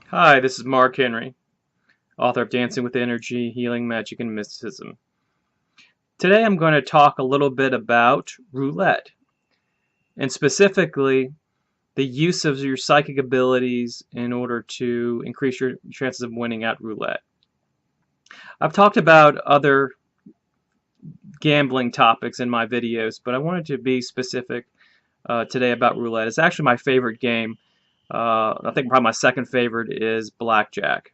Hi, this is Mark Henry, author of Dancing with Energy, Healing, Magic, and Mysticism. Today I'm going to talk a little bit about roulette, and specifically the use of your psychic abilities in order to increase your chances of winning at roulette. I've talked about other gambling topics in my videos, but I wanted to be specific today about roulette. It's actually my favorite game. I think probably my second favorite is blackjack.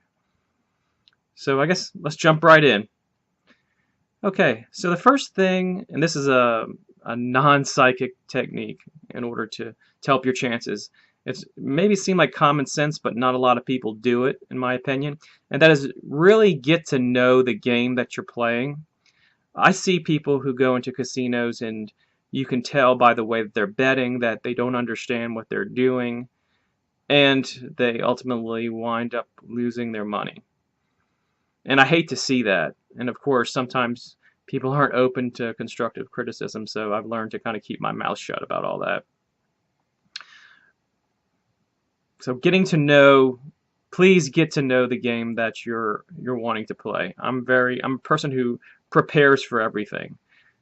So I guess let's jump right in. Okay, so the first thing, and this is a non-psychic technique in order to help your chances. It's maybe seem like common sense, but not a lot of people do it, in my opinion. And that is really get to know the game that you're playing. I see people who go into casinos and you can tell by the way that they're betting that they don't understand what they're doing, and they ultimately wind up losing their money. And I hate to see that. And of course, sometimes people aren't open to constructive criticism, so I've learned to kind of keep my mouth shut about all that. So getting to know, please get to know the game that you're wanting to play. I'm a person who prepares for everything.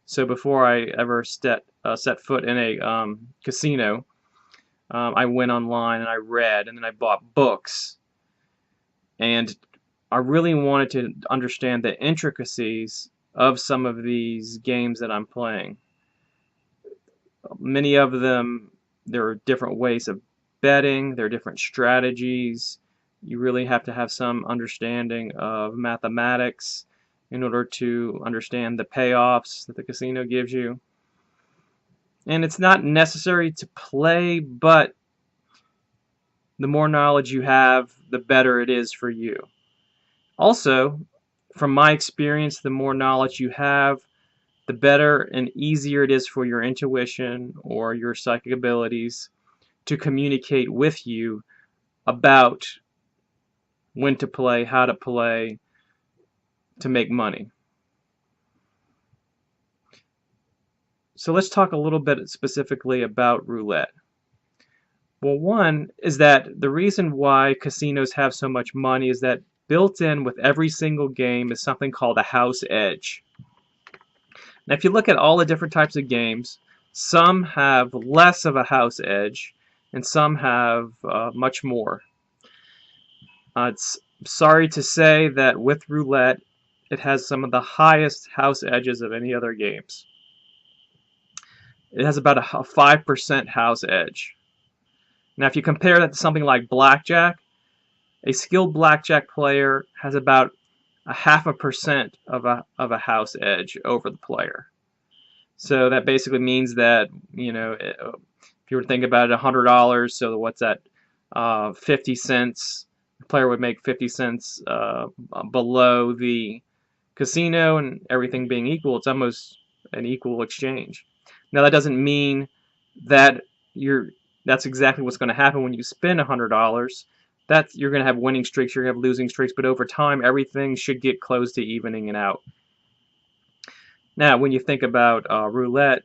So before I ever set foot in a casino, I went online and I read, and then I bought books, and I really wanted to understand the intricacies of some of these games that I'm playing. Many of them, there are different ways of betting, there are different strategies. You really have to have some understanding of mathematics in order to understand the payoffs that the casino gives you. And it's not necessary to play, but the more knowledge you have, the better it is for you. Also, from my experience, the more knowledge you have, the better and easier it is for your intuition or your psychic abilities to communicate with you about when to play, how to play, to make money. So let's talk a little bit specifically about roulette. Well, one is that the reason why casinos have so much money is that built in with every single game is something called a house edge. Now, if you look at all the different types of games, some have less of a house edge, and some have much more. It's sorry to say that with roulette, it has some of the highest house edges of any other games. It has about a 5% house edge. Now, if you compare that to something like blackjack, a skilled blackjack player has about a 0.5% of a house edge over the player. So that basically means that, if you were to think about it, $100, so what's that, 50 cents, the player would make 50 cents below the casino, and everything being equal, it's almost an equal exchange. Now that doesn't mean that that's exactly what's going to happen when you spend $100. That you're going to have winning streaks, you're going to have losing streaks, but over time everything should get close to evening it out. Now, when you think about roulette,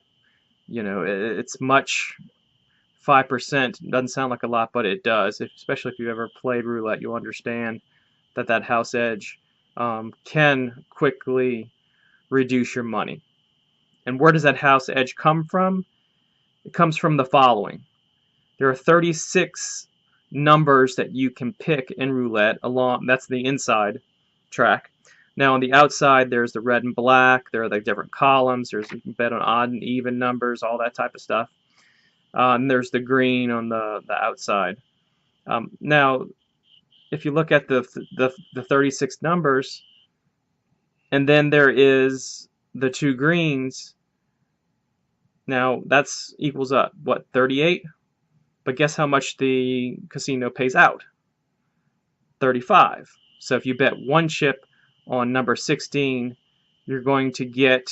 it's much. 5% doesn't sound like a lot, but it does. Especially if you've ever played roulette, you'll understand that house edge can quickly reduce your money. And where does that house edge come from? It comes from the following. There are 36 numbers that you can pick in roulette. That's the inside track. Now on the outside, there's the red and black. There are the different columns. You can bet on odd and even numbers, all that type of stuff. And there's the green on the outside. Now, if you look at the 36 numbers, and then there is the two greens. Now that's equals up what, 38? But guess how much the casino pays out? 35. So if you bet one chip on number 16, you're going to get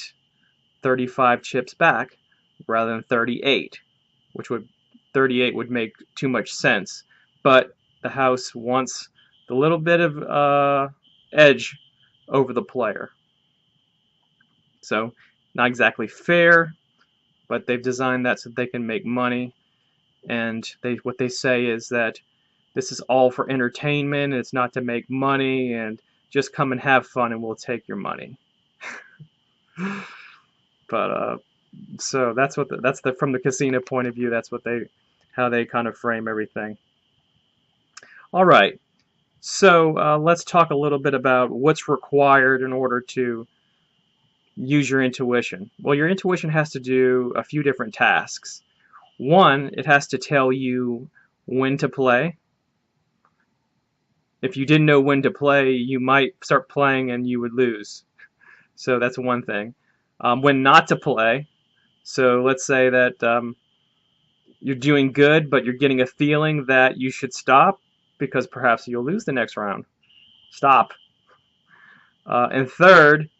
35 chips back rather than 38, which 38 would make too much sense. But the house wants the little bit of edge over the player. So not exactly fair, but they've designed that so they can make money. And what they say is that this is all for entertainment, it's not to make money, and just come and have fun and we'll take your money. But so that's what from the casino point of view, that's what how they kind of frame everything. All right, so let's talk a little bit about what's required in order to use your intuition. Well, your intuition has to do a few different tasks. One, it has to tell you when to play. If you didn't know when to play, you might start playing and you would lose. So that's one thing. When not to play. So let's say that you're doing good, but you're getting a feeling that you should stop because perhaps you'll lose the next round. Stop. And third,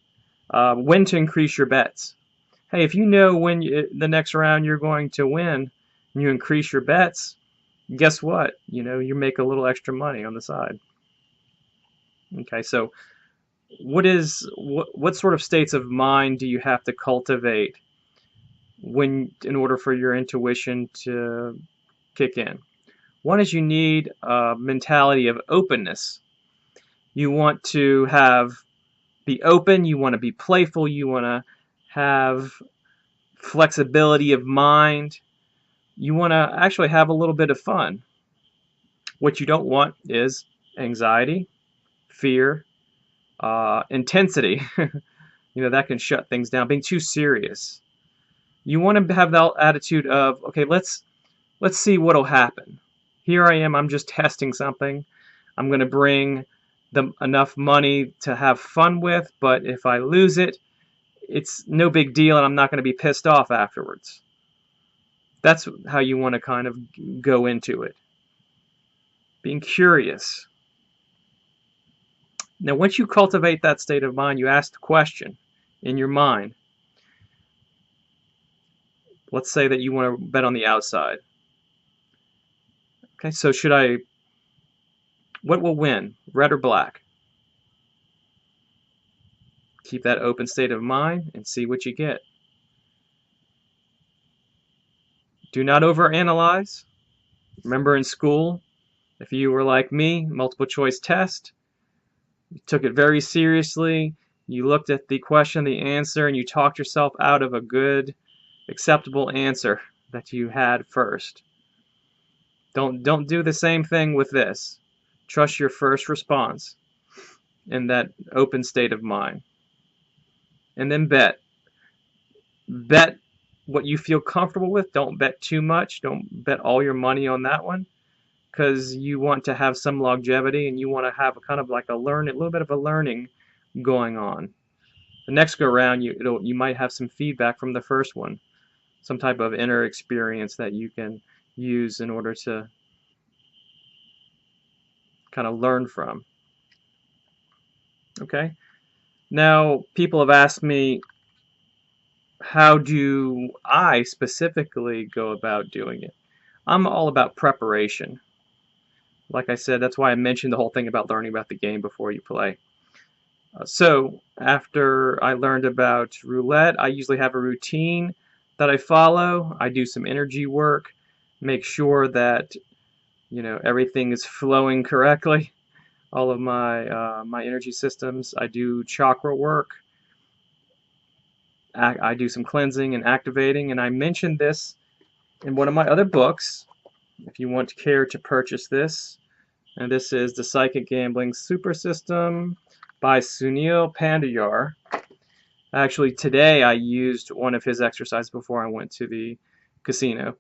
when to increase your bets. Hey, if you know when the next round you're going to win, and you increase your bets, guess what? You make a little extra money on the side. Okay, so what sort of states of mind do you have to cultivate in order for your intuition to kick in? One is you need a mentality of openness. You want to be open, you want to be playful, you want to have flexibility of mind. You want to actually have a little bit of fun. What you don't want is anxiety, fear, intensity. That can shut things down. Being too serious. You want to have that attitude of, okay, let's see what'll happen. Here I am. I'm just testing something. I'm going to bring enough money to have fun with, but if I lose it, it's no big deal, and I'm not going to be pissed off afterwards. That's how you want to kind of go into it. Being curious. Now, once you cultivate that state of mind, you ask the question in your mind. Let's say that you want to bet on the outside. Okay, so what will win, red or black? Keep that open state of mind and see what you get. Do not overanalyze. Remember in school, if you were like me, multiple choice test, you took it very seriously, you looked at the question, the answer, and you talked yourself out of a good, acceptable answer that you had first. Don't do the same thing with this. Trust your first response in that open state of mind. And then bet. Bet what you feel comfortable with. Don't bet too much. Don't bet all your money on that one, because you want to have some longevity and you want to have kind of like a little bit of a learning going on. The next go around, you might have some feedback from the first one, some type of inner experience that you can use in order to kind of learn from. Okay. Now, people have asked me, how do I specifically go about doing it? I'm all about preparation. Like I said, that's why I mentioned the whole thing about learning about the game before you play. So after I learned about roulette, I usually have a routine that I follow. I do some energy work, make sure that everything is flowing correctly. All of my energy systems. I do chakra work. I do some cleansing and activating, and I mentioned this in one of my other books, if you want to care to purchase this. And this is The Psychic Gambling Super System by Sunil Pandey. Actually, today I used one of his exercises before I went to the casino,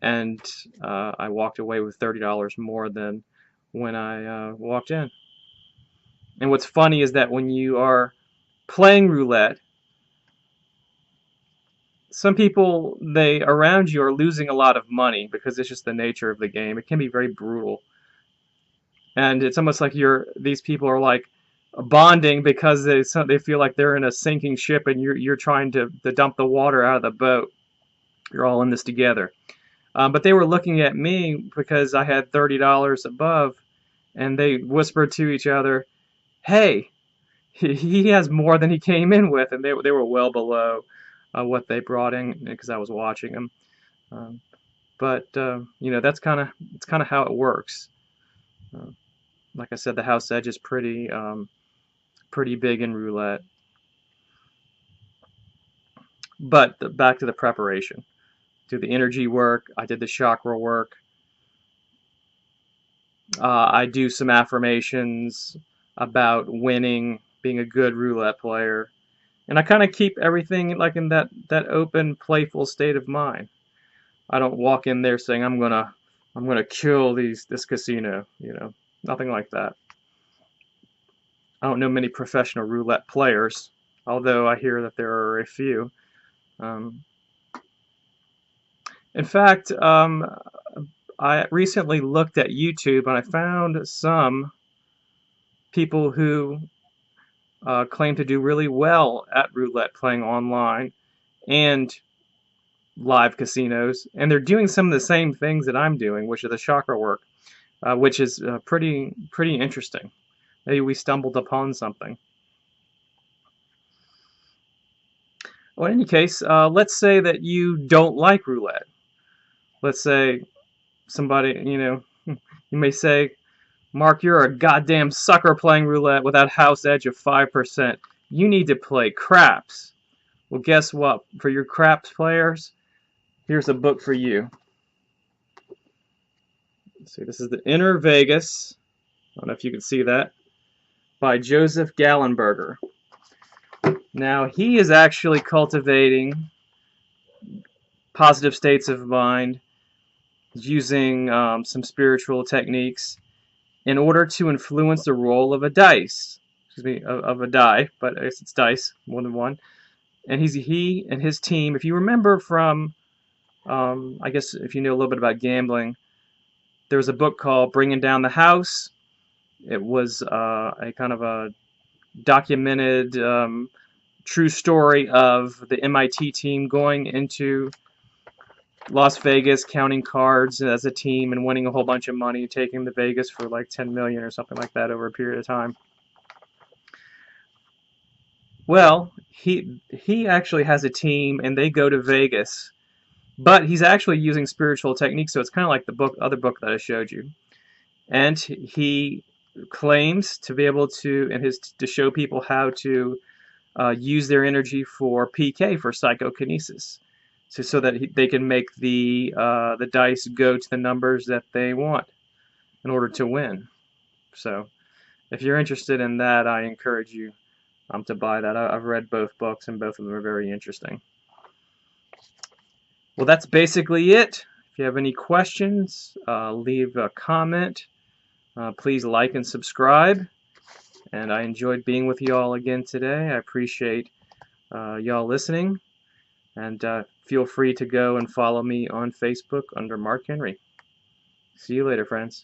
and I walked away with $30 more than when I walked in. And what's funny is that when you are playing roulette, some people around you are losing a lot of money because it's just the nature of the game. It can be very brutal. And it's almost like these people are like bonding because they feel like they're in a sinking ship and you're trying to dump the water out of the boat. You're all in this together. But they were looking at me because I had $30 above, and they whispered to each other, "Hey, he has more than he came in with," and they were well below what they brought in because I was watching them. But that's kind of how it works. Uh, like I said, the house edge is pretty big in roulette. But back to the preparation. Do the energy work. I did the chakra work. I do some affirmations about winning, being a good roulette player, and I kind of keep everything like in that open, playful state of mind. I don't walk in there saying I'm gonna kill this casino. Nothing like that. I don't know many professional roulette players, although I hear that there are a few. Um, in fact, I recently looked at YouTube and I found some people who claim to do really well at roulette playing online and live casinos, and they're doing some of the same things that I'm doing, which is the chakra work, which is pretty interesting. Maybe we stumbled upon something. Well, in any case, let's say that you don't like roulette. Let's say somebody, you may say, Mark, you're a goddamn sucker playing roulette without house edge of 5%. You need to play craps. Well, guess what? For your craps players, here's a book for you. Let's see, this is The Inner Vegas. I don't know if you can see that. By Joseph Gallenberger. Now, he is actually cultivating positive states of mind using some spiritual techniques in order to influence the roll of a dice. Excuse me, of a die, but I guess it's dice, more than one. And he and his team, if you remember from, I guess if you know a little bit about gambling, there was a book called Bringing Down the House. It was a kind of a documented true story of the MIT team going into Las Vegas, counting cards as a team and winning a whole bunch of money, taking the Vegas for like 10 million or something like that over a period of time. Well, he actually has a team and they go to Vegas, but he's actually using spiritual techniques, so it's kind of like the other book that I showed you. And he claims to be able to, to show people how to use their energy for PK, for psychokinesis, so that they can make the dice go to the numbers that they want in order to win. So, if you're interested in that, I encourage you to buy that. I've read both books, and both of them are very interesting. Well, that's basically it. If you have any questions, leave a comment. Please like and subscribe. And I enjoyed being with you all again today. I appreciate y'all listening. And feel free to go and follow me on Facebook under Mark Henry. See you later, friends.